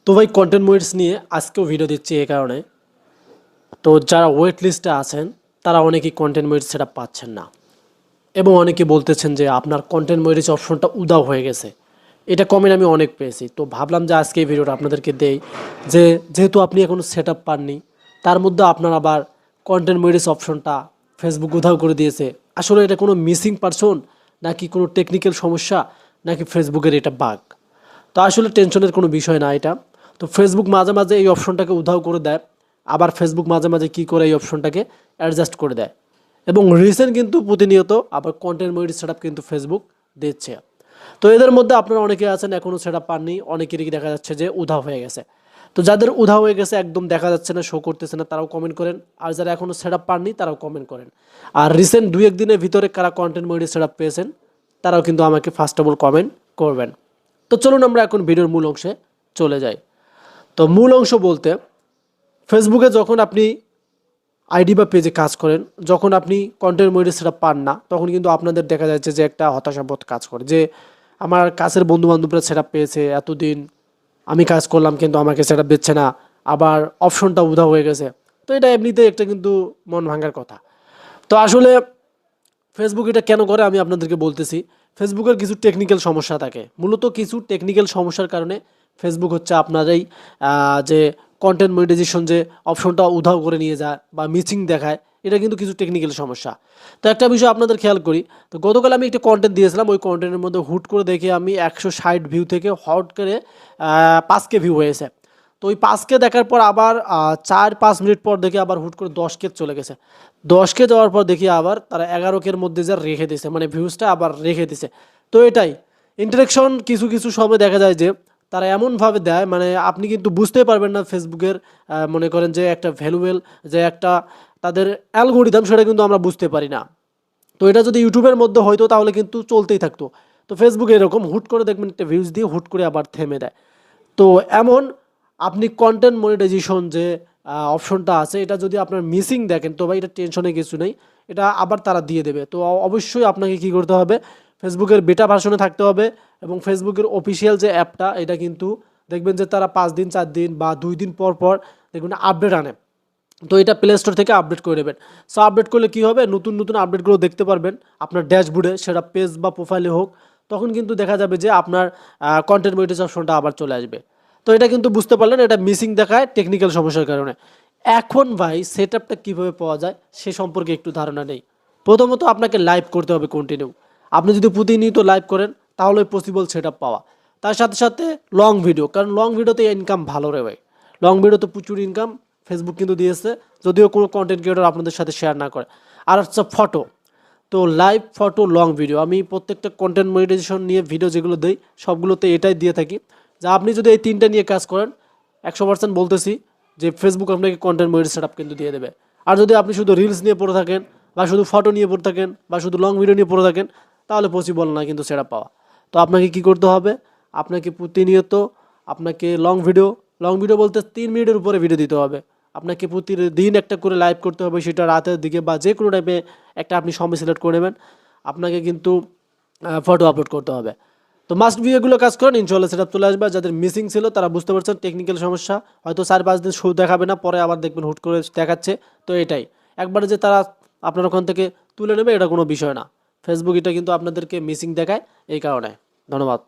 তো ভাই content monitors নিয়ে আজকেও ভিডিও দিচ্ছি এই কারণে। তো যারা ওয়েট লিস্টে আছেন তারা অনেকেই কন্টেন্ট মনিটর সেটআপ পাচ্ছেন না এবং অনেকে বলতেছেন যে আপনার কন্টেন্ট মনিটর অপশনটা উধাও হয়ে গেছে। এটা কমেন্ট আমি অনেক পেয়েছি, তো ভাবলাম যে আজকে এই ভিডিওটা আপনাদেরকে দেই যে যেহেতু আপনি এখনও সেটআপ পাননি, তার মধ্যে আপনার আবার কন্টেন্ট মনিটর অপশনটা ফেসবুক উধাও করে দিয়েছে। আসলে এটা কোনো মিসিং পারসন, নাকি কোনো টেকনিক্যাল সমস্যা, নাকি ফেসবুকের এটা বাগ? তো আসলে টেনশনের কোনো বিষয় না এটা। তো ফেসবুক মাঝে মাঝে এই অপশনটাকে উধাও করে দেয়, আবার ফেসবুক মাঝে মাঝে কী করে এই অপশনটাকে অ্যাডজাস্ট করে দেয়। এবং রিসেন্ট কিন্তু প্রতিনিয়ত আবার কন্টেন্ট মনিটর সেটআপ কিন্তু ফেসবুক দিচ্ছে। তো এদের মধ্যে আপনারা অনেকে আছেন এখনও সেটআপ পাননি, অনেকেরই দেখা যাচ্ছে যে উধাও হয়ে গেছে। তো যাদের উধাও হয়ে গেছে, একদম দেখা যাচ্ছে না, শো করতেছে না, তারাও কমেন্ট করেন। আর যারা এখনও সেটআপ পাননি তারাও কমেন্ট করেন। আর রিসেন্ট 2-1 দিনের ভিতরে কারা কন্টেন্ট মনিটর সেটআপ পেয়েছেন তারাও কিন্তু আমাকে ফার্স্ট অফ অল কমেন্ট করবেন। তো চলুন আমরা এখন ভিডিওর মূল অংশে চলে যাই। তো মূল অংশ বলতে, ফেসবুকে যখন আপনি আইডি বা পেজে কাজ করেন, যখন আপনি কন্টেন্ট মনিটর সেটআপ পান না, তখন কিন্তু আপনাদের দেখা যাচ্ছে যে একটা হতাশাবোধ কাজ করে যে আমার কাছের বন্ধু বান্ধবরা সেটআপ পেয়েছে, এতদিন আমি কাজ করলাম কিন্তু আমাকে সেটআপ দিচ্ছে না, আবার অপশনটা উধাও হয়ে গেছে। তো এটা এমনিতে একটা কিন্তু মন ভাঙার কথা। তো আসলে ফেসবুক এটা কেন করে আমি আপনাদেরকে বলতেছি। ফেসবুকের কিছু টেকনিক্যাল সমস্যা থাকে, মূলত কিছু টেকনিক্যাল সমস্যার কারণে ফেসবুক হচ্ছে আপনার এই যে কন্টেন্ট মনিটাইজেশন যে অপশনটা উধাও করে নিয়ে যায় বা মিসিং দেখায়, এটা কিন্তু কিছু টেকনিক্যাল সমস্যা। তো একটা বিষয় আপনাদের খেয়াল করি, তো গতকাল আমি একটা কন্টেন্ট দিয়েছিলাম, ওই কন্টেন্টের মধ্যে হুট করে দেখে আমি 160 ভিউ থেকে হট করে 5K ভিউ হয়েছে। তো ওই 5K দেখার পর আবার 4-5 মিনিট পর দেখি আবার হুট করে 10K চলে গেছে। 10K যাওয়ার পর দেখি আবার তারা 11K মধ্যে যা রেখে দিছে, মানে ভিউজটা আবার রেখে দিছে। তো এটাই ইন্টারেকশন, কিছু কিছু সময় দেখা যায় যে তারা এমনভাবে দেয়, মানে আপনি কিন্তু বুঝতেই পারবেন না ফেসবুকের মনে করেন যে একটা ভ্যালুয়েবল, যে একটা তাদের অ্যালগোরিদম, সেটা কিন্তু আমরা বুঝতে পারি না। তো এটা যদি ইউটিউবের মধ্যে হয়তো তাহলে কিন্তু চলতেই থাকতো। তো ফেসবুকে এরকম হুট করে দেখবেন একটা ভিউজ দিয়ে হুট করে আবার থেমে দেয়। তো এমন আপনি কন্টেন্ট মনিটাইজেশন যে অপশনটা আছে, এটা যদি আপনার মিসিং দেখেন, তো ভাই এটা টেনশনের কিছু নেই, এটা আবার তারা দিয়ে দেবে। তো অবশ্যই আপনাকে কি করতে হবে, ফেসবুকের বেটা ভার্সনে থাকতে হবে এবং ফেসবুকের অফিসিয়াল যে অ্যাপটা, এটা কিন্তু দেখবেন যে তারা 5 দিন 4 দিন বা 2 দিন পর পর দেখবেন আপডেট আনে। তো এটা প্লে স্টোর থেকে আপডেট করে নেবেন। সো আপডেট করলে কি হবে, নতুন নতুন আপডেটগুলো দেখতে পারবেন আপনার ড্যাশবোর্ডে, সেটা পেজ বা প্রোফাইলে হোক। তখন কিন্তু দেখা যাবে যে আপনার কন্টেন্ট মনিটাইজেশন অপশনটা আবার চলে আসবে। তো এটা কিন্তু বুঝতে পারলেন, এটা মিসিং দেখায় টেকনিক্যাল সমস্যার কারণে। এখন ভাই সেটআপটা কীভাবে পাওয়া যায় সে সম্পর্কে একটু ধারণা নেই। প্রথমত আপনাকে লাইভ করতে হবে কন্টিনিউ। আপনি যদি প্রতিনিয়ত লাইভ করেন তাহলে পসিবল সেটআপ পাওয়া। তার সাথে সাথে লং ভিডিও, কারণ লং ভিডিওতে ইনকাম ভালো রে ভাই। লং ভিডিওতে প্রচুর ইনকাম ফেসবুক কিন্তু দিয়েছে, যদিও কোনো কন্টেন্ট ক্রিয়েটর আপনাদের সাথে শেয়ার না করে। আর হচ্ছে ফটো, তো লাইভ ফটো লং ভিডিও, আমি প্রত্যেকটা কন্টেন্ট মনিটাইজেশন নিয়ে ভিডিও যেগুলো দেই সবগুলোতে এটাই দিয়ে থাকি, যে আপনি যদি এই তিনটা নিয়ে কাজ করেন 100% বলতেছি যে ফেসবুক আপনাকে কন্টেন্ট মনিটাইজেশন সেটআপ কিন্তু দিয়ে দেবে। আর যদি আপনি শুধু রিলস নিয়ে পড়ে থাকেন বা শুধু ফটো নিয়ে পড়ে থাকেন বা শুধু লং ভিডিও নিয়ে পড়ে থাকেন, তাহলে পসিবল না কিন্তু সেটআপ পাওয়া। তো আপনাকে কি করতে হবে, আপনাকে প্রতিনিয়ত আপনাকে লং ভিডিও বলতে 3 মিনিটের উপরে ভিডিও দিতে হবে। আপনাকে প্রতিদিন একটা করে লাইভ করতে হবে, সেটা রাতের দিকে বা যে কোনো টাইপে একটা আপনি সময় সিলেক্ট করে নেবেন। আপনাকে কিন্তু ফটো আপলোড করতে হবে। তো মাস্ট বি এগুলো কাজ করেন, ইনশাল্লাহ সেটআপ চলে আসবে। যাদের মিসিং ছিল তারা বুঝতে পারছেন টেকনিক্যাল সমস্যা, হয়তো 4-5 দিন শো দেখাবে না, পরে আবার দেখবেন হুট করে দেখাচ্ছে। তো এটাই একবারে যে তারা আপনার ওখান থেকে তুলে নেবে এটা কোনো বিষয় না। ফেসবুক এটা কিন্তু আপনাদেরকে মিসিং দেখায় এই কারণে। ধন্যবাদ।